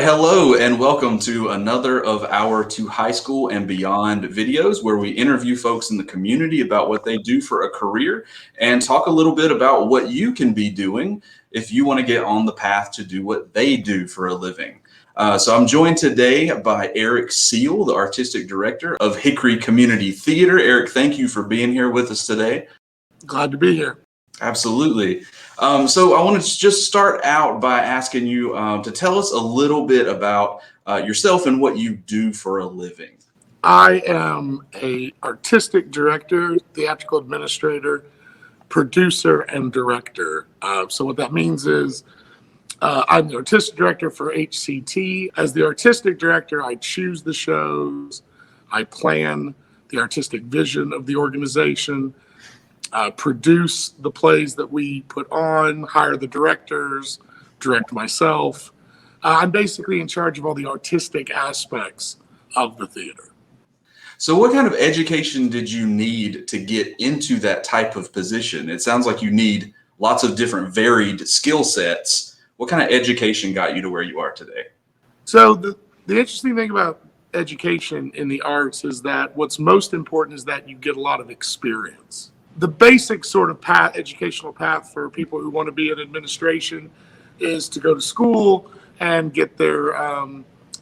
hello and welcome to another of our To High School and Beyond videos where we interview folks in the community about what they do for a career and talk a little bit about what you can be doing if you want to get on the path to do what they do for a living. So I'm joined today by Eric Seale, the Artistic Director of Hickory Community Theatre. Eric, thank you for being here with us today. Glad to be here. Absolutely. So I want to just start out by asking you to tell us a little bit about yourself and what you do for a living. I am an artistic director, theatrical administrator, producer, and director. So what that means is I'm the artistic director for HCT. As the artistic director, I choose the shows, I plan the artistic vision of the organization, produce the plays that we put on, hire the directors, direct myself. I'm basically in charge of all the artistic aspects of the theater. So what kind of education did you need to get into that type of position? It sounds like you need lots of different varied skill sets. What kind of education got you to where you are today? So the interesting thing about education in the arts is that what's most important is that you get a lot of experience. The basic sort of educational path for people who want to be in administration is to go to school and get their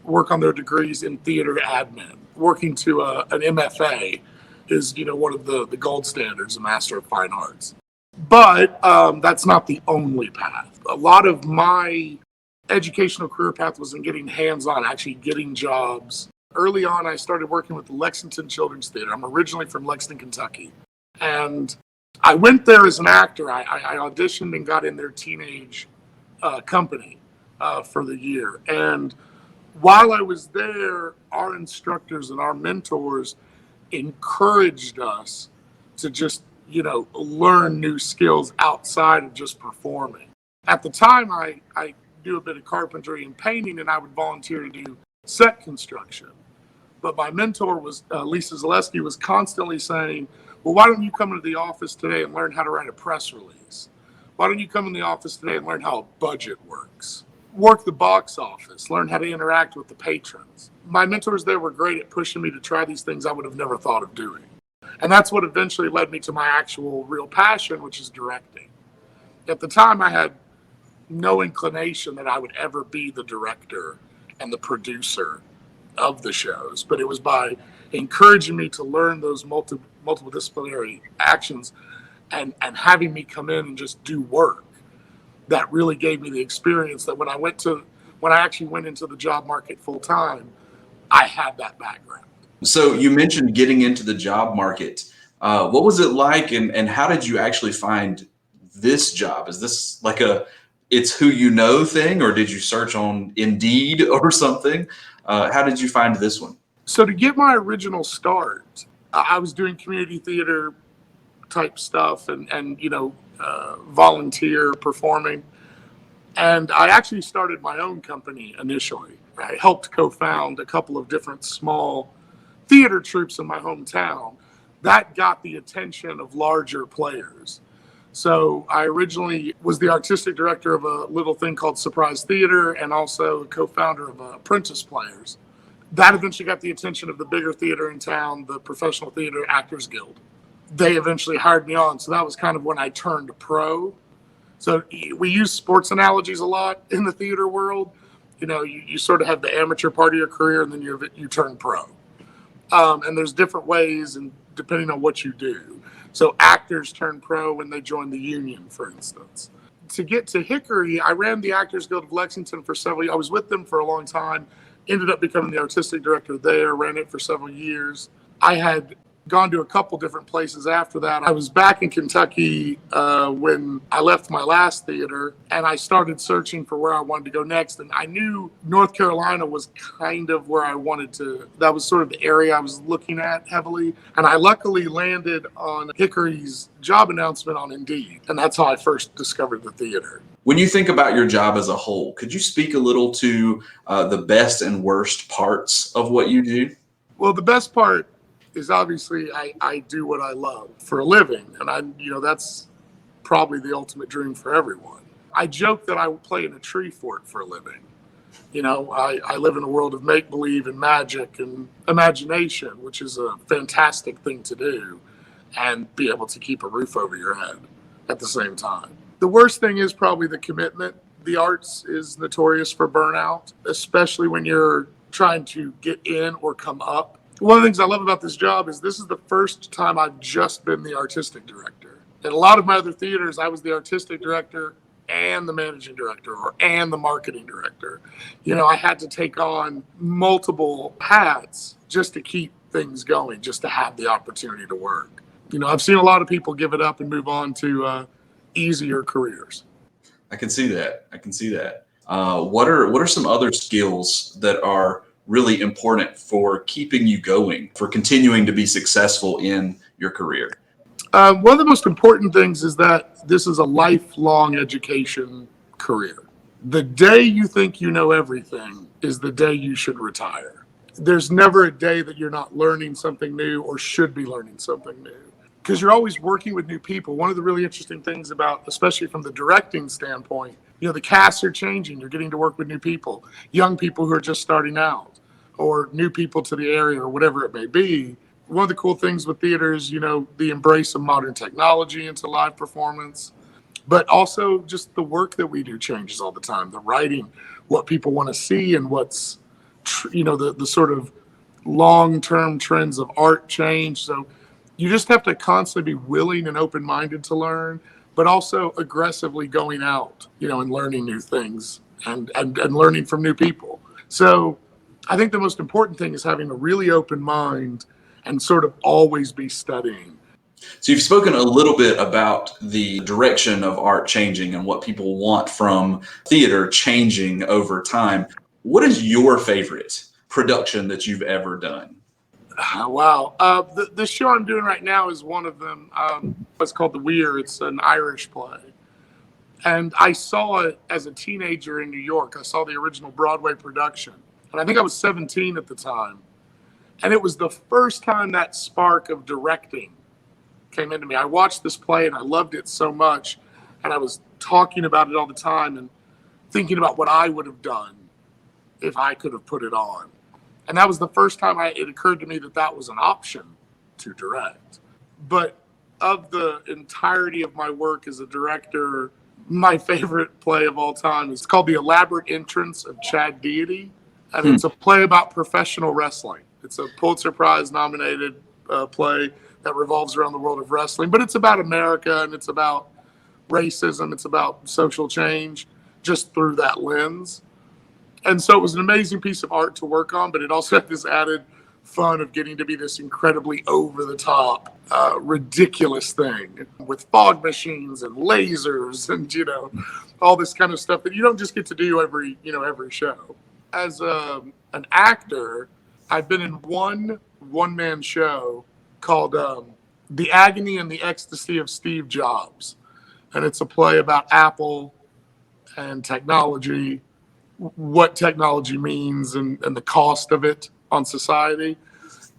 work on their degrees in theater admin. Working to an MFA is, one of the gold standards, a Master of Fine Arts. But that's not the only path. A lot of my educational career path was in getting hands-on, actually getting jobs. Early on, I started working with the Lexington Children's Theater. I'm originally from Lexington, Kentucky. And I went there as an actor. I auditioned and got in their teenage company for the year. And while I was there, our instructors and our mentors encouraged us to just, learn new skills outside of just performing. At the time, I do a bit of carpentry and painting, and I would volunteer to do set construction. But my mentor was, Lisa Zaleski, was constantly saying, well, why don't you come into the office today and learn how to write a press release? Why don't you come in the office today and learn how a budget works? Work the box office, learn how to interact with the patrons. My mentors there were great at pushing me to try these things I would have never thought of doing. And that's what eventually led me to my actual real passion, which is directing. At the time, I had no inclination that I would ever be the director and the producer of the shows, but it was by encouraging me to learn those multiple disciplinary actions and having me come in and just do work that really gave me the experience that when I actually went into the job market full time, I had that background. So you mentioned getting into the job market. What was it like and how did you actually find this job? Is this like it's who you know thing, or did you search on Indeed or something? How did you find this one? So to get my original start, I was doing community theater type stuff and volunteer performing. And I actually started my own company initially. I helped co-found a couple of different small theater troupes in my hometown. That got the attention of larger players. So I originally was the artistic director of a little thing called Surprise Theater and also a co-founder of Apprentice Players. That eventually got the attention of the bigger theater in town, the Professional Theater Actors Guild. They eventually hired me on. So that was kind of when I turned pro. So we use sports analogies a lot in the theater world. You sort of have the amateur part of your career and then you turn pro. And there's different ways and depending on what you do. So actors turn pro when they join the union, for instance. To get to Hickory, I ran the Actors Guild of Lexington for several years. I was with them for a long time, ended up becoming the artistic director there, ran it for several years. I had gone to a couple different places after that. I was back in Kentucky when I left my last theater, and I started searching for where I wanted to go next. And I knew North Carolina was kind of where I wanted to. That was sort of the area I was looking at heavily. And I luckily landed on Hickory's job announcement on Indeed. And that's how I first discovered the theater. When you think about your job as a whole, could you speak a little to the best and worst parts of what you do? Well, the best part is obviously I do what I love for a living. And that's probably the ultimate dream for everyone. I joke that I will play in a tree fort for a living. I live in a world of make-believe and magic and imagination, which is a fantastic thing to do, and be able to keep a roof over your head at the same time. The worst thing is probably the commitment. The arts is notorious for burnout, especially when you're trying to get in or come up. One of the things I love about this job is this is the first time I've just been the artistic director. In a lot of my other theaters, I was the artistic director and the managing director and the marketing director. I had to take on multiple hats just to keep things going, just to have the opportunity to work. I've seen a lot of people give it up and move on to easier careers. I can see that. What are some other skills that are really important for keeping you going, for continuing to be successful in your career? One of the most important things is that this is a lifelong education career. The day you think you know everything is the day you should retire. There's never a day that you're not learning something new or should be learning something new, because you're always working with new people. One of the really interesting things about, especially from the directing standpoint, the casts are changing. You're getting to work with new people, young people who are just starting out, or new people to the area, or whatever it may be. One of the cool things with theater is, the embrace of modern technology into live performance, but also just the work that we do changes all the time. The writing, what people want to see, and what's, the sort of long-term trends of art change. So you just have to constantly be willing and open-minded to learn, but also aggressively going out, and learning new things and learning from new people. So I think the most important thing is having a really open mind and sort of always be studying. So you've spoken a little bit about the direction of art changing and what people want from theater changing over time. What is your favorite production that you've ever done? Wow. The show I'm doing right now is one of them. It's called The Weir. It's an Irish play. And I saw it as a teenager in New York. I saw the original Broadway production. And I think I was 17 at the time. And it was the first time that spark of directing came into me. I watched this play and I loved it so much. And I was talking about it all the time and thinking about what I would have done if I could have put it on. And that was the first time it occurred to me that was an option to direct. But of the entirety of my work as a director, my favorite play of all time is called The Elaborate Entrance of Chad Deity. And it's a play about professional wrestling. It's a Pulitzer Prize nominated play that revolves around the world of wrestling. But it's about America, and it's about racism. It's about social change just through that lens. And so it was an amazing piece of art to work on, but it also had this added fun of getting to be this incredibly over-the-top, ridiculous thing with fog machines and lasers and, all this kind of stuff that you don't just get to do every show. As an actor, I've been in one-man show called The Agony and the Ecstasy of Steve Jobs. And it's a play about Apple and technology, what technology means and the cost of it on society.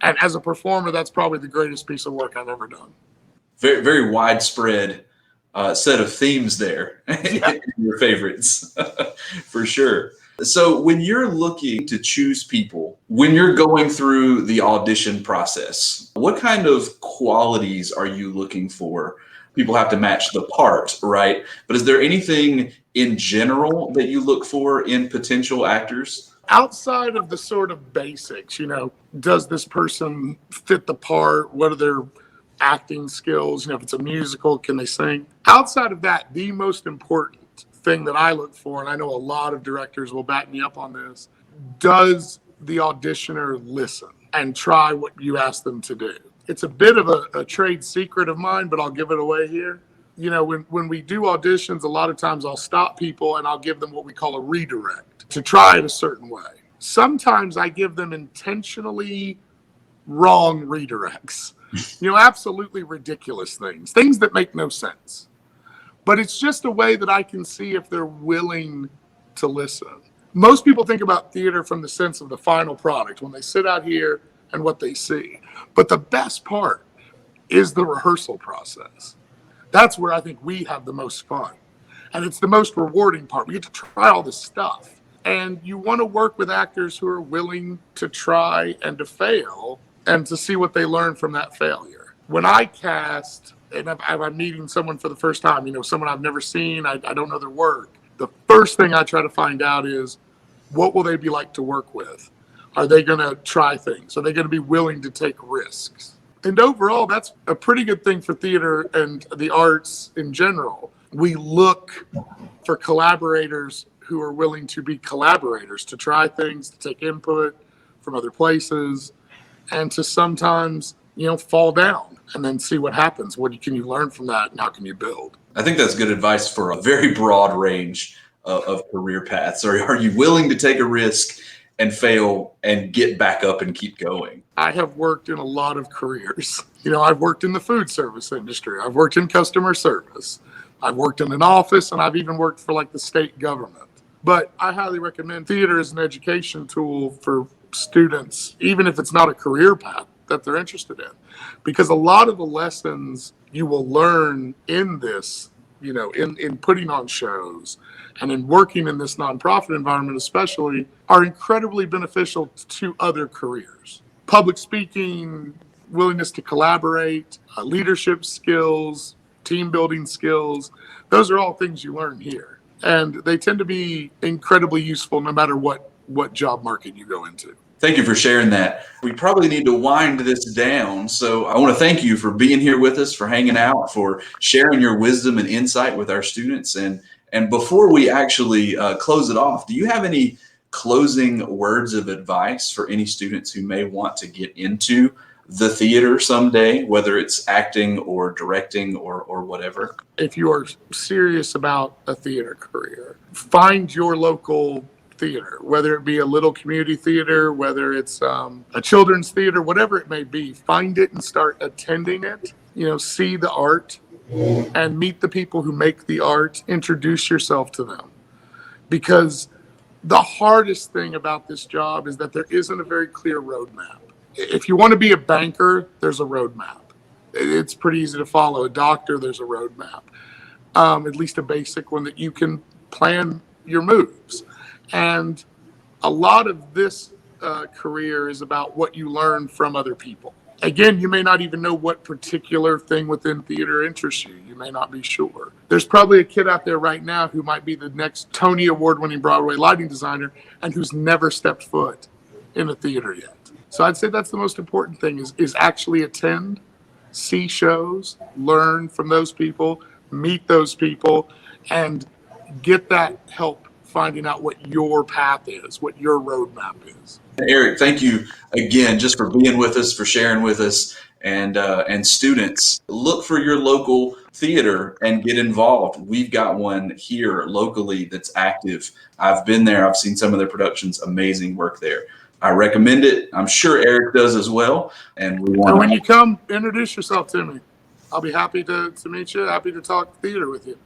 And as a performer, that's probably the greatest piece of work I've ever done. Very, very widespread set of themes there. Yeah. Your favorites, for sure. So when you're looking to choose people, when you're going through the audition process, what kind of qualities are you looking for? People have to match the part, right? But is there anything in general that you look for in potential actors? Outside of the sort of basics, does this person fit the part? What are their acting skills? If it's a musical, can they sing? Outside of that, the most important thing that I look for, and I know a lot of directors will back me up on this, does the auditioner listen and try what you ask them to do? It's a bit of a trade secret of mine, but I'll give it away here. When we do auditions, a lot of times I'll stop people and I'll give them what we call a redirect to try it a certain way. Sometimes I give them intentionally wrong redirects, absolutely ridiculous things that make no sense. But it's just a way that I can see if they're willing to listen. Most people think about theater from the sense of the final product, when they sit out here and what they see. But the best part is the rehearsal process. That's where I think we have the most fun. And it's the most rewarding part. We get to try all this stuff And you want to work with actors who are willing to try and to fail and to see what they learn from that failure. When I cast, and I'm meeting someone for the first time, someone I've never seen, I don't know their work, the first thing I try to find out is, what will they be like to work with? Are they going to try things? Are they going to be willing to take risks? And overall, that's a pretty good thing for theater and the arts in general. We look for collaborators who are willing to be collaborators, to try things, to take input from other places, and to sometimes, fall down and then see what happens. What can you learn from that, and how can you build? I think that's good advice for a very broad range of career paths. Are you willing to take a risk and fail and get back up and keep going? I have worked in a lot of careers. I've worked in the food service industry. I've worked in customer service. I've worked in an office, and I've even worked for like the state government. But I highly recommend theater as an education tool for students, even if it's not a career path that they're interested in. Because a lot of the lessons you will learn in this, in putting on shows and in working in this nonprofit environment especially, are incredibly beneficial to other careers. Public speaking, willingness to collaborate, leadership skills, team building skills, those are all things you learn here. And they tend to be incredibly useful no matter what job market you go into. Thank you for sharing that. We probably need to wind this down. So I want to thank you for being here with us, for hanging out, for sharing your wisdom and insight with our students. And before we actually close it off, do you have any closing words of advice for any students who may want to get into the theater someday, whether it's acting or directing or whatever? If you are serious about a theater career, find your local theater, whether it be a little community theater, whether it's a children's theater, whatever it may be. Find it and start attending it. See the art and meet the people who make the art. Introduce yourself to them. Because the hardest thing about this job is that there isn't a very clear roadmap. If you want to be a banker, there's a roadmap. It's pretty easy to follow. A doctor, there's a roadmap. At least a basic one that you can plan your moves. And a lot of this career is about what you learn from other people. Again, you may not even know what particular thing within theater interests you. You may not be sure. There's probably a kid out there right now who might be the next Tony Award-winning Broadway lighting designer and who's never stepped foot in a theater yet. So I'd say that's the most important thing is actually attend, see shows, learn from those people, meet those people, and get that help finding out what your path is, what your roadmap is. Eric, thank you again just for being with us, for sharing with us. And students, look for your local theater and get involved. We've got one here locally that's active. I've been there. I've seen some of their productions. Amazing work there. I recommend it. I'm sure Eric does as well. And when you come, introduce yourself to me. I'll be happy to meet you, happy to talk theater with you.